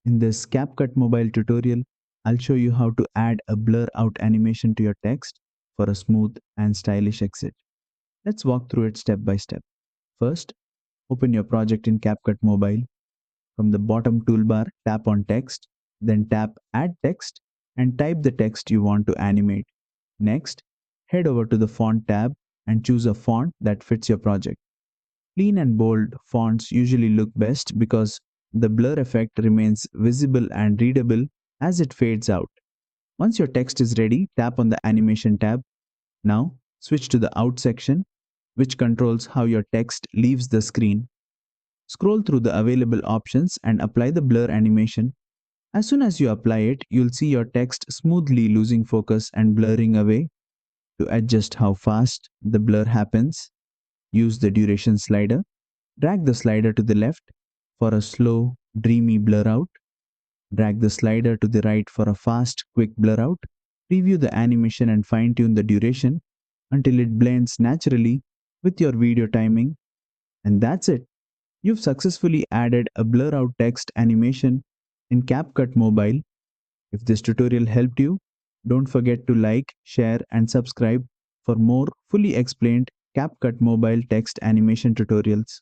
In this CapCut mobile tutorial, I'll show you how to add a blur out animation to your text for a smooth and stylish exit. Let's walk through it step by step. First, open your project in CapCut Mobile. From the bottom toolbar, tap on Text, then tap Add Text and type the text you want to animate. Next, head over to the Font tab and choose a font that fits your project. Clean and bold fonts usually look best because the blur effect remains visible and readable as it fades out. Once your text is ready, tap on the Animation tab. Now, switch to the Out section, which controls how your text leaves the screen. Scroll through the available options and apply the blur animation. As soon as you apply it, you'll see your text smoothly losing focus and blurring away. To adjust how fast the blur happens, use the duration slider. Drag the slider to the left for a slow, dreamy blur out. Drag the slider to the right for a fast, quick blur out. Preview the animation and fine tune the duration until it blends naturally with your video timing. And that's it. You've successfully added a blur out text animation in CapCut Mobile. If this tutorial helped you, don't forget to like, share, and subscribe for more fully explained CapCut Mobile text animation tutorials.